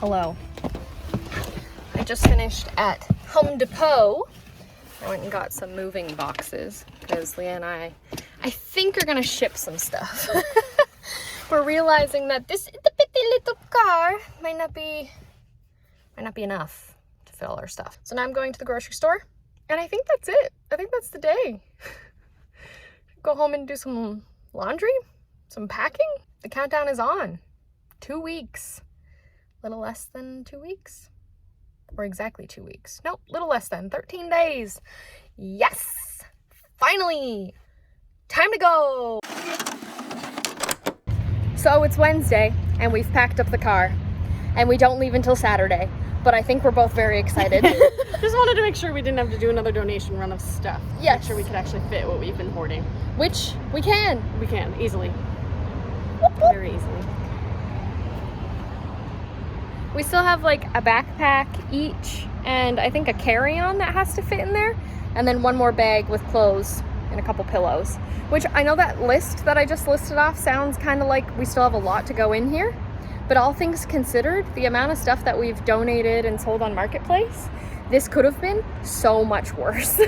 Hello. I just finished at Home Depot. I went and got some moving boxes because Leah and I think are gonna ship some stuff. We're realizing that this itty little car might not be enough to fill our stuff. So now I'm going to the grocery store, and I think that's it. I think that's the day. Go home and do some laundry, some packing. The countdown is on. 2 weeks. Little less than 2 weeks. Or exactly 2 weeks. Nope, little less than 13 days. Yes! Finally! Time to go! So it's Wednesday, and we've packed up the car. And we don't leave until Saturday. But I think we're both very excited. Just wanted to make sure we didn't have to do another donation run of stuff. Yes. Make sure we could actually fit what we've been hoarding. Which we can. We can, easily. Very easily. We still have like a backpack each, and I think a carry-on that has to fit in there, and then one more bag with clothes and a couple pillows. Which I know that list that I just listed off sounds kind of like we still have a lot to go in here, but all things considered, the amount of stuff that we've donated and sold on Marketplace, this could have been so much worse.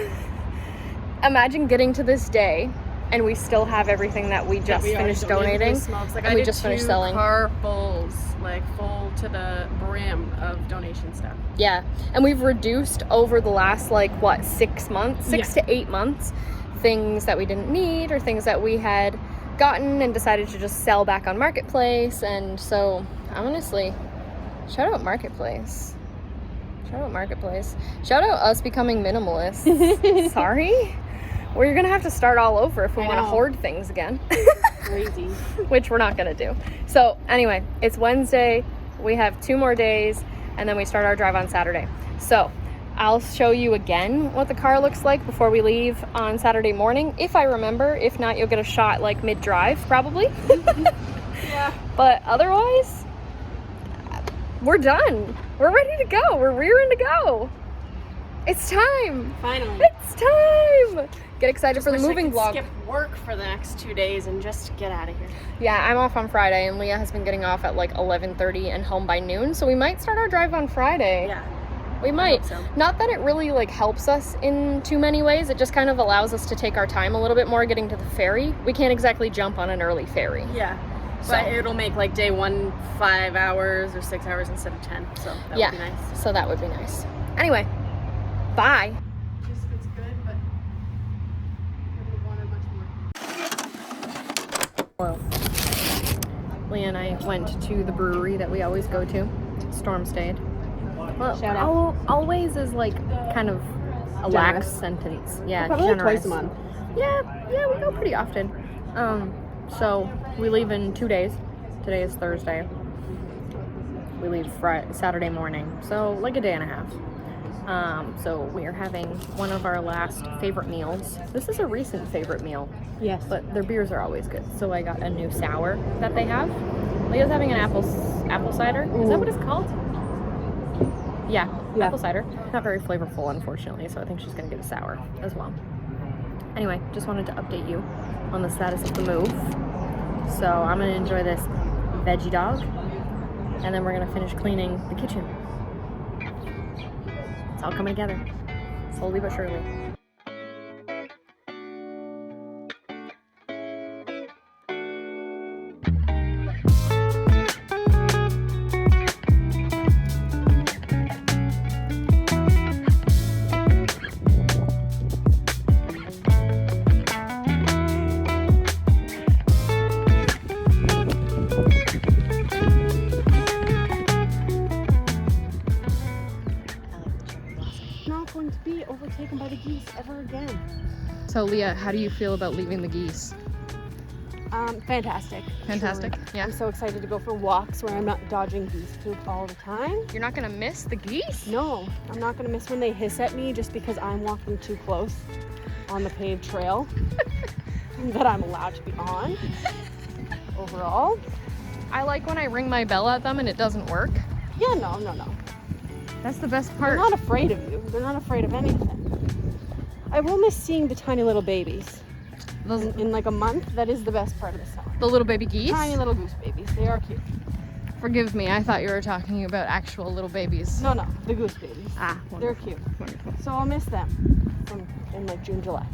Imagine getting to this day and we still have everything that we just finished donating, and we just finished selling. Car fulls, like full to the brim of donation stuff. Yeah, and we've reduced over the last 6 months, 6 to 8 months, things that we didn't need or things that we had gotten and decided to just sell back on Marketplace. And so honestly, shout out Marketplace. Shout out Marketplace. Shout out us becoming minimalists. Sorry. We're gonna have to start all over if we want to hoard things again. Crazy. Which we're not gonna do. So anyway, it's Wednesday. We have 2 more days, and then we start our drive on Saturday. So I'll show you again what the car looks like before we leave on Saturday morning, if I remember. If not, you'll get a shot mid-drive, probably. Yeah. But otherwise, we're done. We're ready to go. We're rearing to go. It's time. Finally. It's time. Get excited for the moving vlog. Skip work for the next 2 days and just get out of here. Yeah, I'm off on Friday, and Leah has been getting off at 11:30 and home by noon, so we might start our drive on Friday. Yeah. We might. I hope so. Not that it really helps us in too many ways. It just kind of allows us to take our time a little bit more getting to the ferry. We can't exactly jump on an early ferry. Yeah. So But it'll make day 1 5 hours or 6 hours instead of 10. So that would be nice. So that would be nice. Anyway, bye. It's good, but I would have wanted much more. Well, Leah and I went to the brewery that we always go to, Storm Stayed. Well, Shout out. Always is kind of a lax Generous. sentence. Yeah, Probably generous. twice a month. Yeah, we go pretty often. So we leave in 2 days. Today is Thursday. We leave Saturday morning, so a day and a half. So we are having one of our last favorite meals. This is a recent favorite meal. Yes. But their beers are always good. So I got a new sour that they have. Leah's having an apple cider. Is that what it's called? Yeah, apple cider. Not very flavorful, unfortunately, so I think she's going to get a sour as well. Anyway, just wanted to update you on the status of the move. So I'm going to enjoy this veggie dog, and then we're going to finish cleaning the kitchen. It's all coming together, slowly but surely. Not going to be overtaken by the geese ever again. So Leah, how do you feel about leaving the geese? Fantastic. Fantastic, Truly. yeah. I'm so excited to go for walks where I'm not dodging geese poop all the time. You're not gonna miss the geese? No, I'm not gonna miss when they hiss at me just because I'm walking too close on the paved trail that I'm allowed to be on. Overall. I like when I ring my bell at them and it doesn't work. Yeah, no. That's the best They're part. not afraid of you. They're not afraid of anything. I will miss seeing the tiny little babies. In a month, that is the best part of the summer. The little baby geese? Tiny little goose babies. They are cute. Forgive me, I thought you were talking about actual little babies. No, the goose babies. Ah, They're wonderful. cute. Wonderful. So I'll miss them in like June, July.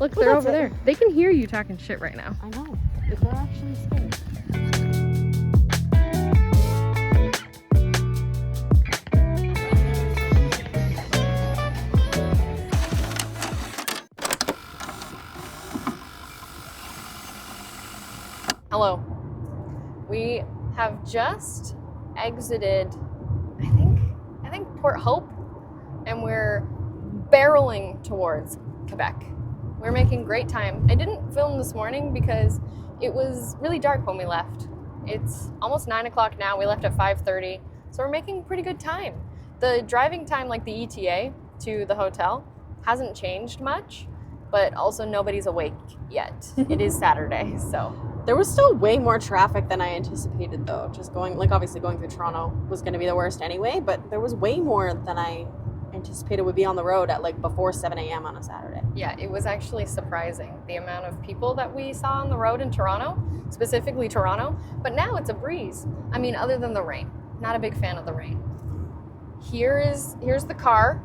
Look, But they're that's over it. there. They can hear you talking shit right now. I know, but they're actually scared. Hello. We have just exited, I think Port Hope, and we're barreling towards Quebec. We're making great time. I didn't film this morning because it was really dark when we left. It's almost 9 o'clock now. We left at 5:30, so we're making pretty good time. The driving time, like the ETA to the hotel, hasn't changed much, but also nobody's awake yet. It is Saturday, so. There was still way more traffic than I anticipated, though. Just going, like, obviously going through Toronto was going to be the worst anyway, but there was way more than I anticipated would be on the road at, like, before 7 a.m. on a Saturday. Yeah, it was actually surprising, the amount of people that we saw on the road in Toronto, specifically Toronto, but now it's a breeze. I mean, other than the rain. Not a big fan of the rain. Here's the car.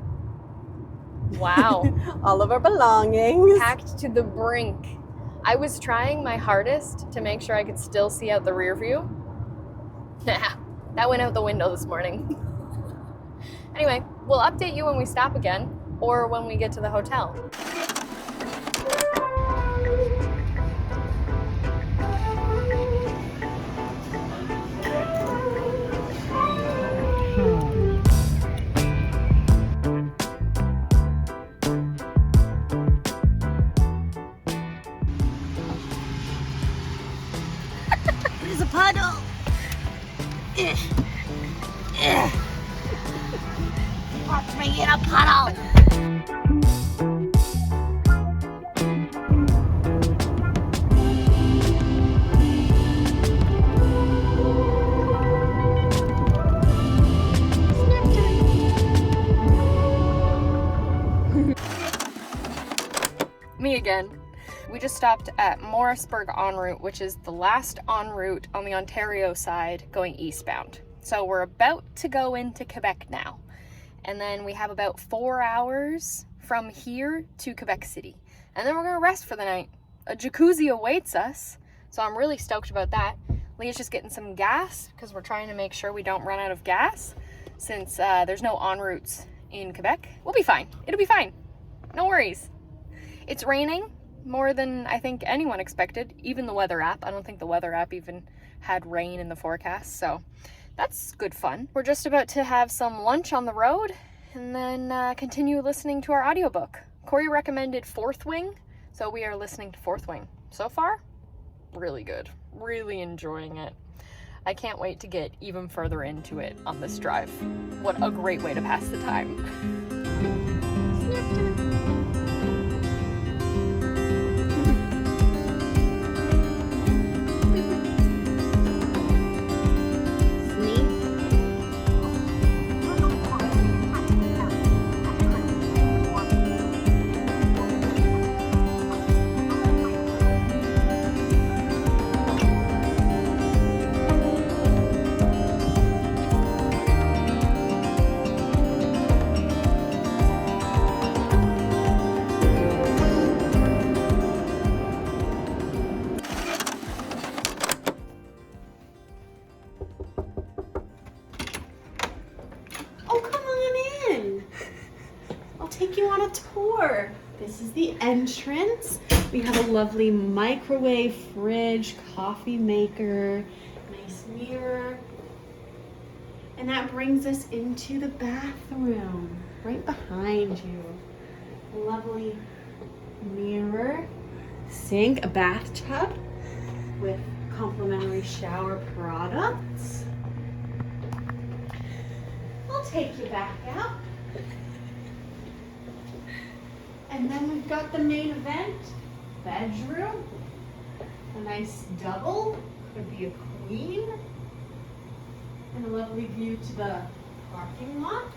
Wow. All of our belongings. Packed to the brink. I was trying my hardest to make sure I could still see out the rear view. Nah, that went out the window this morning. Anyway, we'll update you when we stop again or when we get to the hotel. There's a puddle. Watch me in a puddle. Me again. We just stopped at Morrisburg en route, which is the last en route on the Ontario side going eastbound. So we're about to go into Quebec now. And then we have about 4 hours from here to Quebec City. And then we're gonna rest for the night. A jacuzzi awaits us, so I'm really stoked about that. Leah's just getting some gas because we're trying to make sure we don't run out of gas since there's no en routes in Quebec. We'll be fine. It'll be fine. No worries. It's raining more than I think anyone expected, even the weather app. I don't think the weather app even had rain in the forecast, so that's good fun. We're just about to have some lunch on the road and then continue listening to our audiobook. Corey recommended Fourth Wing, so we are listening to Fourth Wing. So far, really good. Really enjoying it. I can't wait to get even further into it on this drive. What a great way to pass the time. Take you on a tour. This is the entrance. We have a lovely microwave, fridge, coffee maker, nice mirror. And that brings us into the bathroom, right behind you. Lovely mirror, sink, a bathtub with complimentary shower products. I'll take you back out. And then we've got the main event, bedroom, a nice double, could be a queen, and a lovely view to the parking lot.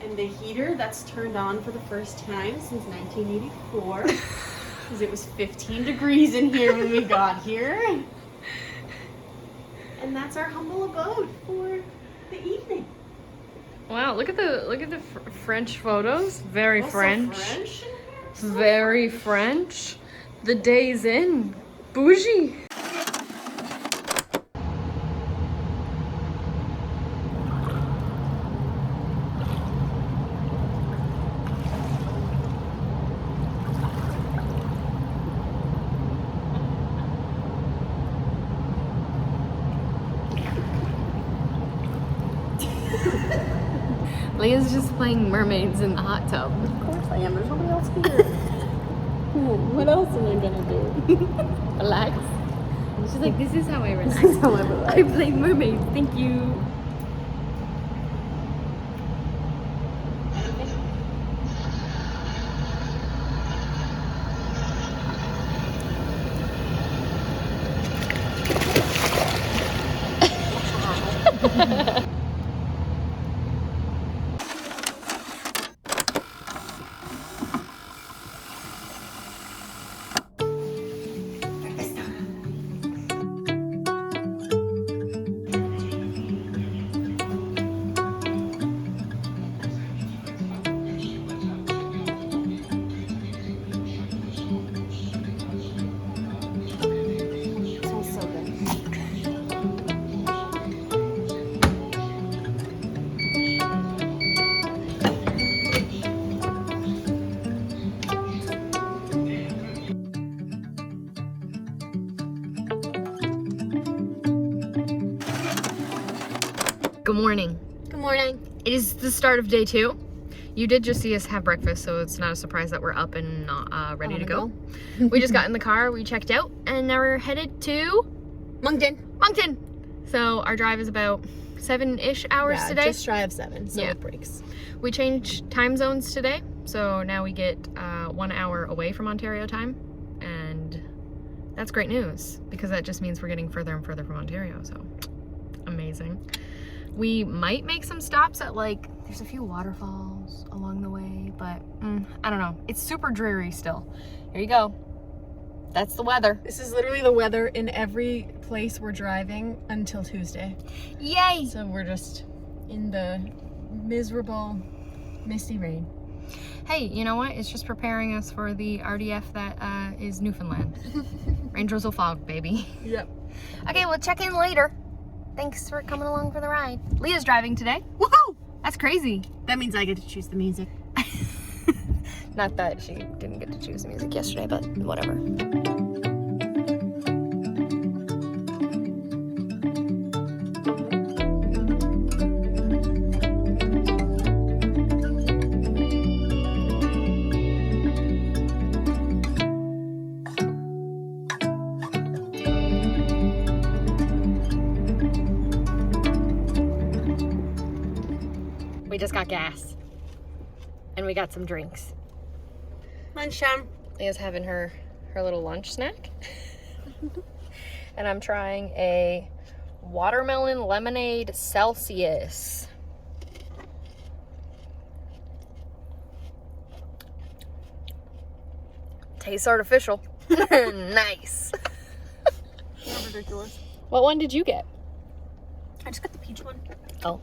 And the heater that's turned on for the first time since 1984, because it was 15 degrees in here when we got here. And that's our humble abode for the evening. Wow, look at the French photos. Very Also French. French in here? So Very French. The day's in. Bougie. Leah's just playing mermaids in the hot tub. Of course I am. There's nobody else here. What else am I gonna do? Relax. She's like, this is how I relax. This is how I relax. I play mermaids. Thank you. Good morning. Good morning. It is the start of day 2. You did just see us have breakfast, so it's not a surprise that we're up and not ready to go. We just got in the car, we checked out, and now we're headed to Moncton. So our drive is about 7-ish hours today. Just shy of 7, so Yeah. with breaks. We changed time zones today, so now we get 1 hour away from Ontario time, and that's great news because that just means we're getting further and further from Ontario, so amazing. We might make some stops at, like, there's a few waterfalls along the way, but I don't know. It's super dreary still. Here you go. That's the weather. This is literally the weather in every place we're driving until Tuesday. Yay! So we're just in the miserable, misty rain. Hey, you know what? It's just preparing us for the RDF that is Newfoundland. Rain, drizzle, fog, baby. Yep. Okay, we'll check in later. Thanks for coming along for the ride. Leah's driving today. Woohoo! That's crazy. That means I get to choose the music. Not that she didn't get to choose the music yesterday, but whatever. We just got gas. And we got some drinks. Lunchtime. Leah's having her little lunch snack. And I'm trying a watermelon lemonade Celsius. Tastes artificial. Nice. Not ridiculous. What one did you get? I just got the peach one. Oh,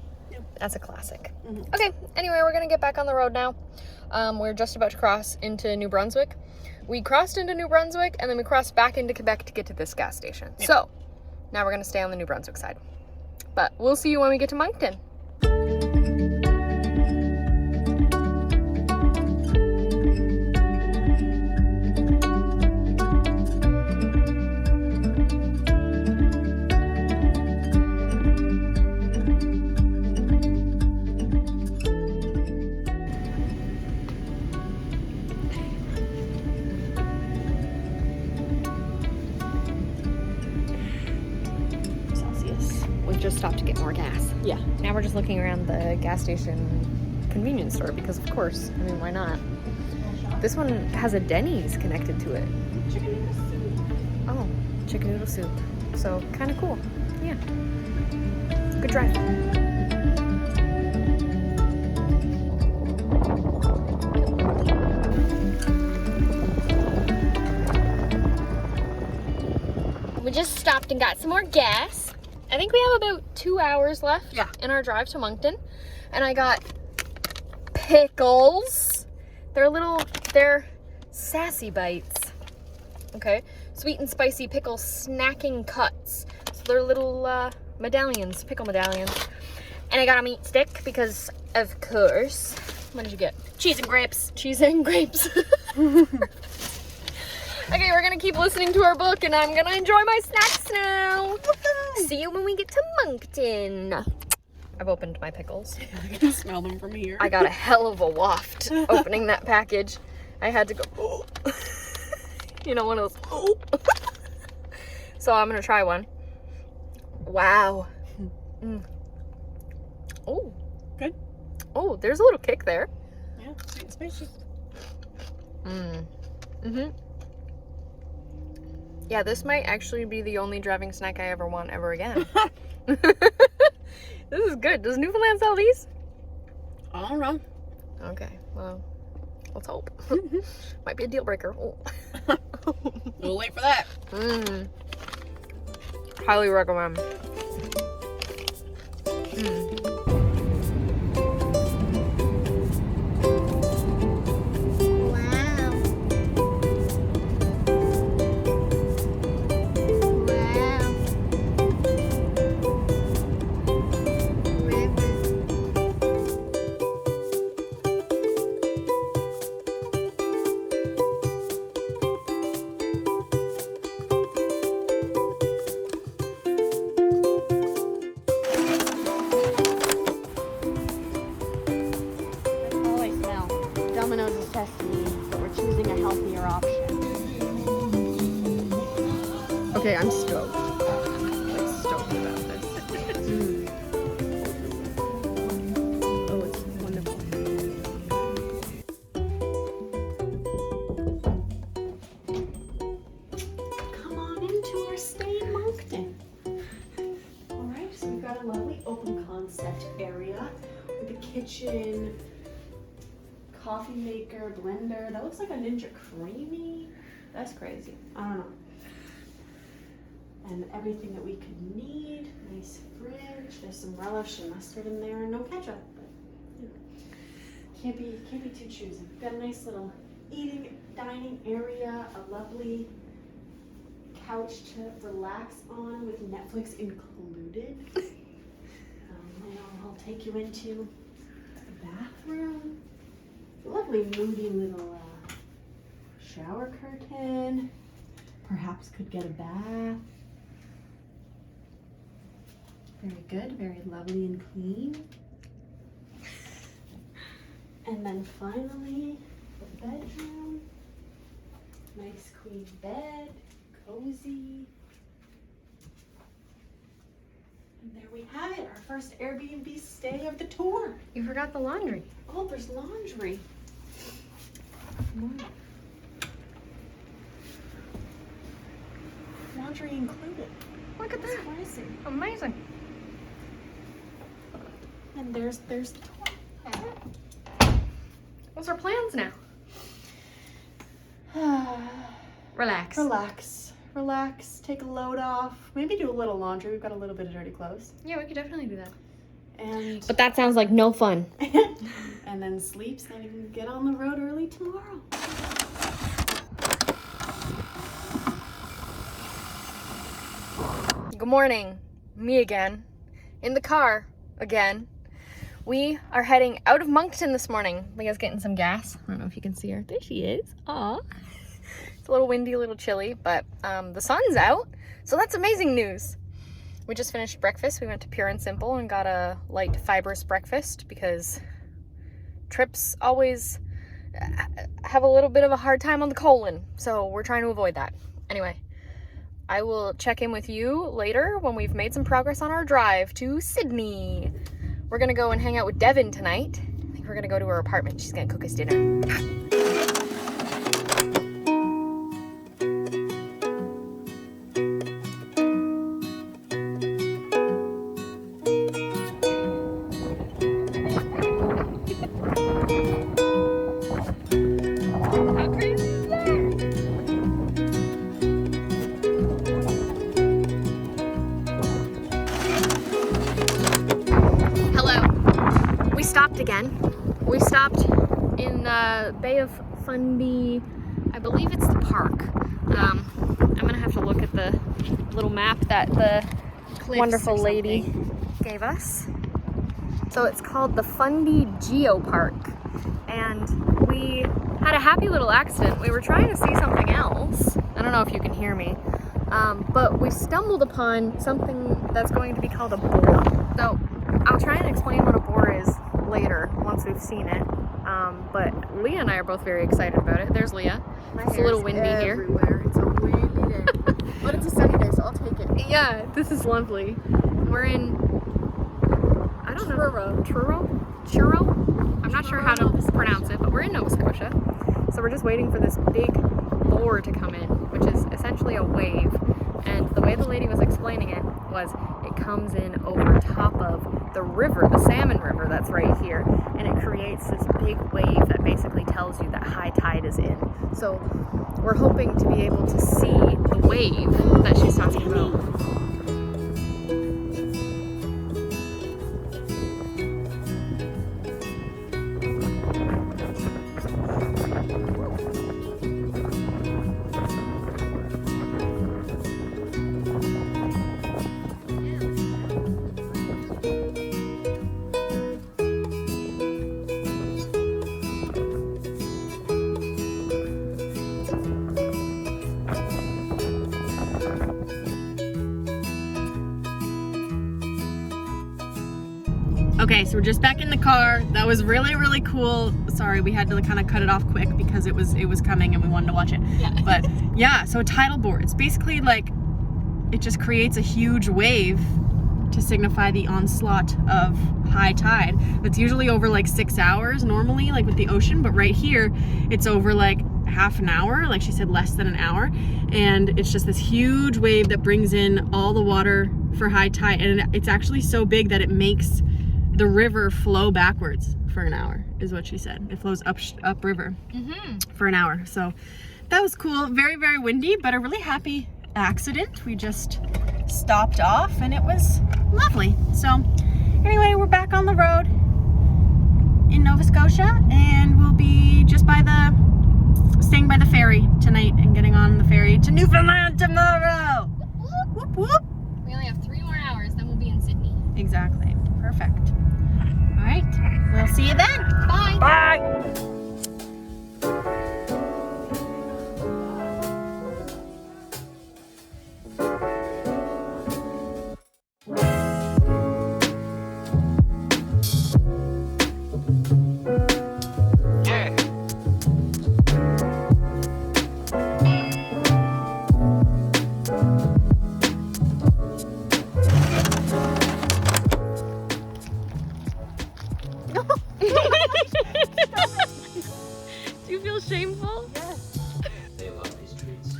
that's a classic. Mhm. Okay, anyway, we're gonna get back on the road now. We're just about to cross into New Brunswick. We crossed into New Brunswick and then we crossed back into Quebec to get to this gas station. Yep. So now we're gonna stay on the New Brunswick side. But we'll see you when we get to Moncton. Celsius. We've just stopped to get more gas. Yeah. Now we're just looking around the gas station convenience store because of course, I mean, why not? This one has a Denny's connected to it. Chicken noodle soup. Oh, chicken noodle soup. So kind of cool. Yeah. Good drive. We just stopped and got some more gas. I think we have about 2 hours left Yeah. in our drive to Moncton. And I got pickles. They're sassy bites. Okay. Sweet and spicy pickle snacking cuts. So they're little medallions, pickle medallions. And I got a meat stick because, of course, what did you get? Cheese and grapes. Cheese and grapes. Okay, we're gonna keep listening to our book and I'm gonna enjoy my snacks now. See you when we get to Moncton. I've opened my pickles. I can smell them from here. I got a hell of a waft opening that package. I had to go, oh. You know, one of those, oh. So I'm gonna try one. Wow. Mm. Oh. Good. Oh, there's a little kick there. Yeah, sweet and spicy. Mm-hmm. Yeah, this might actually be the only driving snack I ever want ever again. This is good. Does Newfoundland sell these? I don't know. Okay, well, let's hope. Might be a deal breaker. Oh. We'll wait for that. Highly recommend. Domino's is testing me, but we're choosing a healthier option. Okay, I'm stoked. Like, stoked about this. Oh, it's wonderful. Come on into our stay in Moncton. Alright, so we've got a lovely open concept area with a kitchen, coffee maker, blender. That looks like a Ninja Creamy. That's crazy. I don't know. And everything that we could need. Nice fridge. There's some relish and mustard in there. No ketchup, but you know, can't be too choosy. We've got a nice little eating, dining area. A lovely couch to relax on with Netflix included. And I'll take you into the bathroom. Lovely moody little shower curtain. Perhaps could get a bath. Very good, very lovely and clean. And then finally, the bedroom. Nice queen bed, cozy. And there we have it, our first Airbnb stay of the tour. You forgot the laundry. Oh, there's laundry. Come on. Laundry included. Look at That's that. crazy. Amazing. And there's the toilet. What's our plans now? Relax. Relax, take a load off. Maybe do a little laundry. We've got a little bit of dirty clothes. Yeah, we could definitely do that. And But that sounds like no fun. and then sleep so we can get on the road early tomorrow. Good morning. Me again. In the car again. We are heading out of Moncton this morning. Leah's getting some gas. I don't know if you can see her. There she is. Aw. It's a little windy, a little chilly, but the sun's out. So that's amazing news. We just finished breakfast. We went to Pure and Simple and got a light fibrous breakfast because trips always have a little bit of a hard time on the colon. So we're trying to avoid that. Anyway, I will check in with you later when we've made some progress on our drive to Sydney. We're gonna go and hang out with Devin tonight. I think we're gonna go to her apartment. She's gonna cook us dinner. Bay of Fundy. I believe it's the park. I'm gonna have to look at the little map that the wonderful lady gave us. So it's called the Fundy Geopark, and we had a happy little accident. We were trying to see something else. I don't know if you can hear me, but we stumbled upon something that's going to be called a boar. So I'll try and explain what a boar is later once we've seen it. But Leah and I are both very excited about it. There's Leah. It's a little windy everywhere. Here. It's a windy day. But it's a sunny day, so I'll take it. Yeah, this is lovely. We're in, I don't know. Truro? I'm not sure how to pronounce it, but we're in Nova Scotia. So we're just waiting for this big boar to come in, which is essentially a wave. And the way the lady was explaining it was it comes in over top of the river, the salmon river that's right here, and it creates this big wave that basically tells you that high tide is in. So we're hoping to be able to see the wave that she's talking about. Okay, so we're just back in the car. That was really, really cool. Sorry, we had to kind of cut it off quick because it was coming and we wanted to watch it. Yeah. But yeah, so a tidal bore. It's basically like it just creates a huge wave to signify the onslaught of high tide. It's usually over like 6 hours normally, like with the ocean, but right here it's over like half an hour, like she said, less than an hour, and it's just this huge wave that brings in all the water for high tide, and it's actually so big that it makes the river flow backwards for an hour, is what she said. It flows up river for an hour. So that was cool. Very, very windy, but a really happy accident. We just stopped off and it was lovely. So anyway, we're back on the road in Nova Scotia, and we'll be just staying by the ferry tonight and getting on the ferry to Newfoundland tomorrow. Whoop, whoop. We only have 3 more hours, then we'll be in Sydney. Exactly. Perfect. All right. We'll see you then. Bye. Bye. Do you feel shameful? Yes. They love these treats.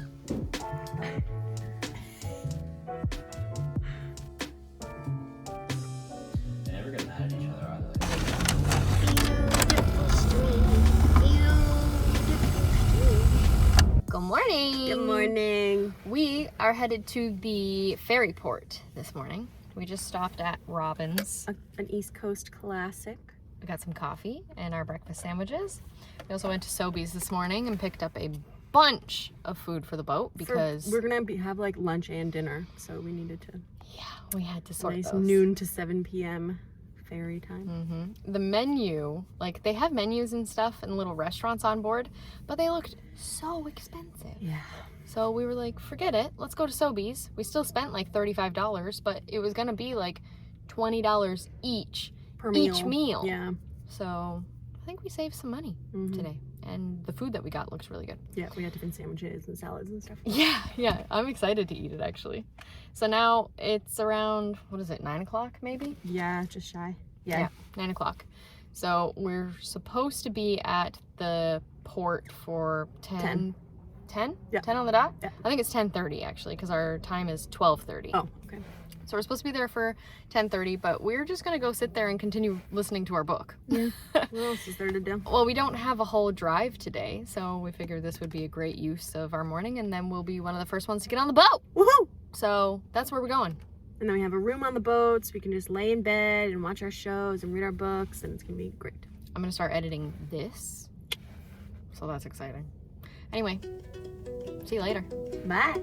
They never get mad at each other, are they? Good morning. Good morning. We are headed to the ferry port this morning. We just stopped at Robin's. An East Coast classic. We got some coffee and our breakfast sandwiches. We also went to Sobeys this morning and picked up a bunch of food for the boat because we're gonna have like lunch and dinner, so we needed to. Yeah, we had to sort Nice those. noon to 7 p.m. ferry time. The menu, like they have menus and stuff and little restaurants on board, but they looked so expensive. Yeah. So we were like, forget it. Let's go to Sobeys. We still spent like $35, but it was gonna be like $20 each Per each meal. Yeah. So I think we saved some money today. And the food that we got looks really good. Yeah, we had different sandwiches and salads and stuff. Yeah. I'm excited to eat it actually. So now it's around, 9 o'clock maybe? Yeah, just shy. Yeah, 9 o'clock. So we're supposed to be at the port for 10? 10? Yeah. 10 on the dot? Yeah. I think it's 10:30 actually, because our time is 12:30. Oh, okay. So we're supposed to be there for 10:30, but we're just gonna go sit there and continue listening to our book. Yeah. What else is there to do? Well, we don't have a whole drive today, so we figured this would be a great use of our morning, and then we'll be one of the first ones to get on the boat. Woohoo! So that's where we're going. And then we have a room on the boat, so we can just lay in bed and watch our shows and read our books, and it's gonna be great. I'm gonna start editing this So that's exciting. Anyway, see you later. Bye.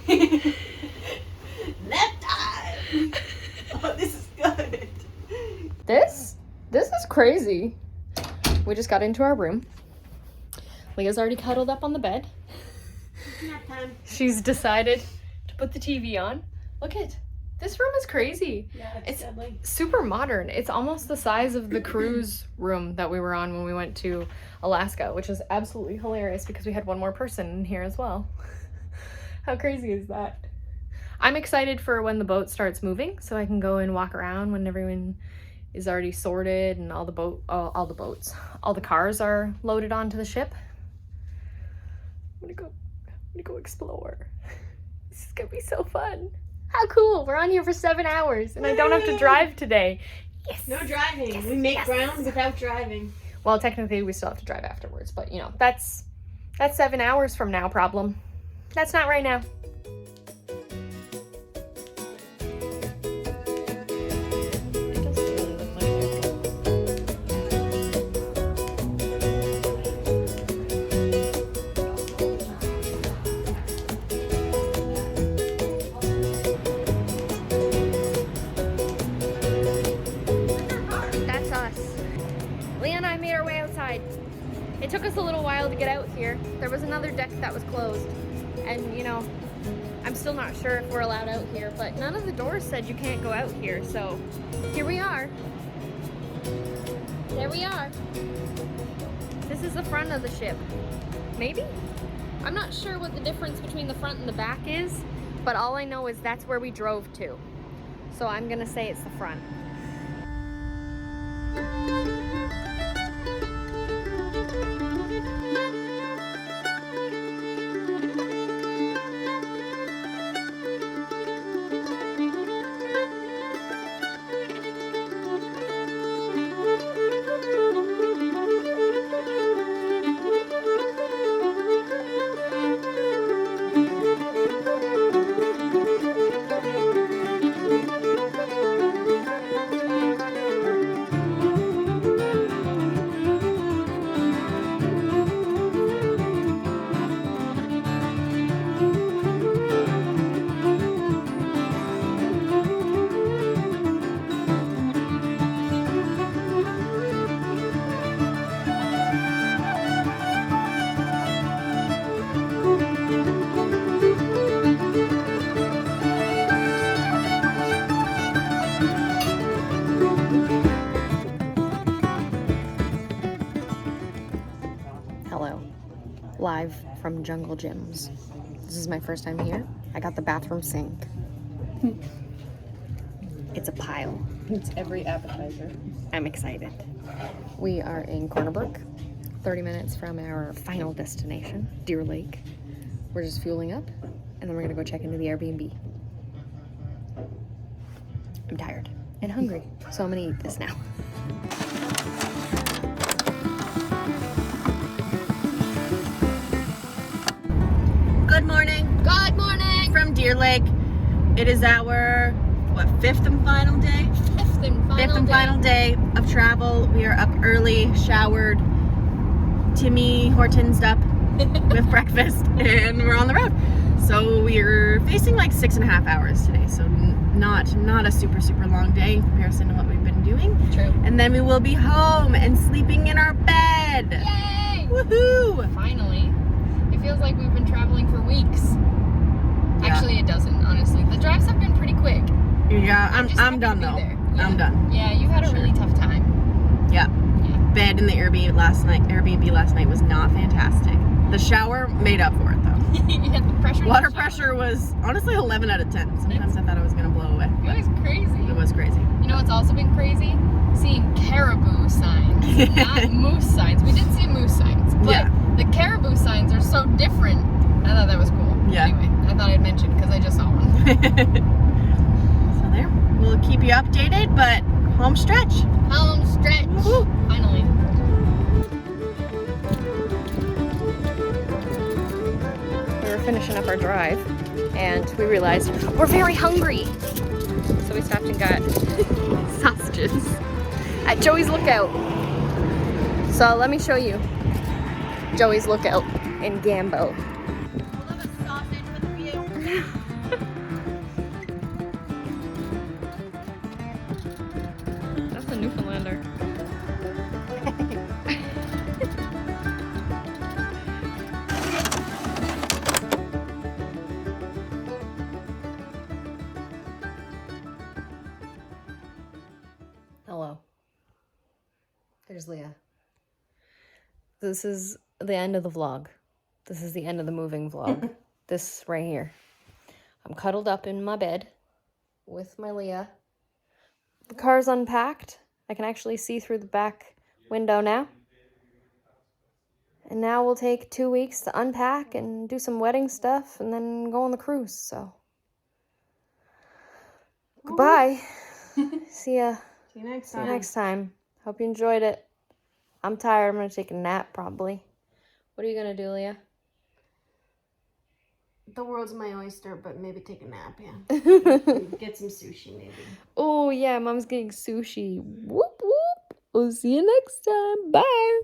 Nap time! Oh, this is good. This is crazy. We just got into our room. Leah's already cuddled up on the bed. Nap time. She's decided to put the TV on. Look at this room is crazy. Yeah, It's deadly. super modern. It's almost the size of the cruise room that we were on when we went to Alaska, which is absolutely hilarious because we had one more person in here as well. How crazy is that? I'm excited for when the boat starts moving so I can go and walk around when everyone is already sorted and all the cars are loaded onto the ship. I'm gonna go explore. This is gonna be so fun. How cool. We're on here for 7 hours and I don't have to drive today. Yes. No driving. Yes, We make yes. ground without driving. Well, technically we still have to drive afterwards, but you know, that's 7 hours from now problem. That's not right now. That's us. Leah and I made our way outside. It took us a little while to get out here. There was another deck that was closed. And you know, I'm still not sure if we're allowed out here, but none of the doors said you can't go out here. So here we are. There we are. This is the front of the ship. Maybe? I'm not sure what the difference between the front and the back is, but all I know is that's where we drove to. So I'm gonna say it's the front. Hello, live from Jungle Gyms. This is my first time here. I got the bathroom sink. It's a pile. It's every appetizer. I'm excited. We are in Corner Brook, 30 minutes from our final destination, Deer Lake. We're just fueling up, and then we're gonna go check into the Airbnb. I'm tired and hungry, so I'm gonna eat this now. Good morning. Good morning! From Deer Lake. It is our, fifth and final day? Fifth and final day of travel. We are up early, showered, Timmy Hortonsed up with breakfast, and we're on the road. So we're facing like 6.5 hours today. So not a super long day in comparison to what we've been doing. True. And then we will be home and sleeping in our bed. Yay! Woohoo! Finally. It feels like we've been traveling for weeks. Yeah. Actually, it doesn't, honestly. The drives have been pretty quick. Yeah, I'm just I'm happy done to be though. there. Yeah. I'm done. Yeah, you've had a really tough time. Yeah. Yeah. Bed in the Airbnb last night was not fantastic. The shower made up for it though. Yeah, the pressure. in the Water shower. pressure was honestly 11 out of 10. Sometimes I thought it was gonna blow away. It was crazy. It was crazy. You know what's also been crazy? Seeing caribou signs, not moose signs. We did see moose signs, but Yeah. the caribou signs are so different. I thought that was cool. Yeah. Anyway, I thought I'd mention because I just saw one. So there, we'll keep you updated, but home stretch. Home stretch. Woo-hoo. Finally. We were finishing up our drive, and we realized we're very hungry. So we stopped and got sausages at Joey's Lookout. So let me show you Joey's Lookout in Gambo. That's a Newfoundlander. Hello. There's Leah. This is the end of the vlog. This is the end of the moving vlog. This right here. I'm cuddled up in my bed with my Leah. The car's unpacked. I can actually see through the back window now. And now we'll take 2 weeks to unpack and do some wedding stuff and then go on the cruise, so. Goodbye. See ya. See you next See you next time. Hope you enjoyed it. I'm tired. I'm going to take a nap probably. What are you going to do, Leah? The world's my oyster, but maybe take a nap, yeah. Get some sushi, maybe. Oh, yeah. Mom's getting sushi. Whoop, whoop. We'll see you next time. Bye.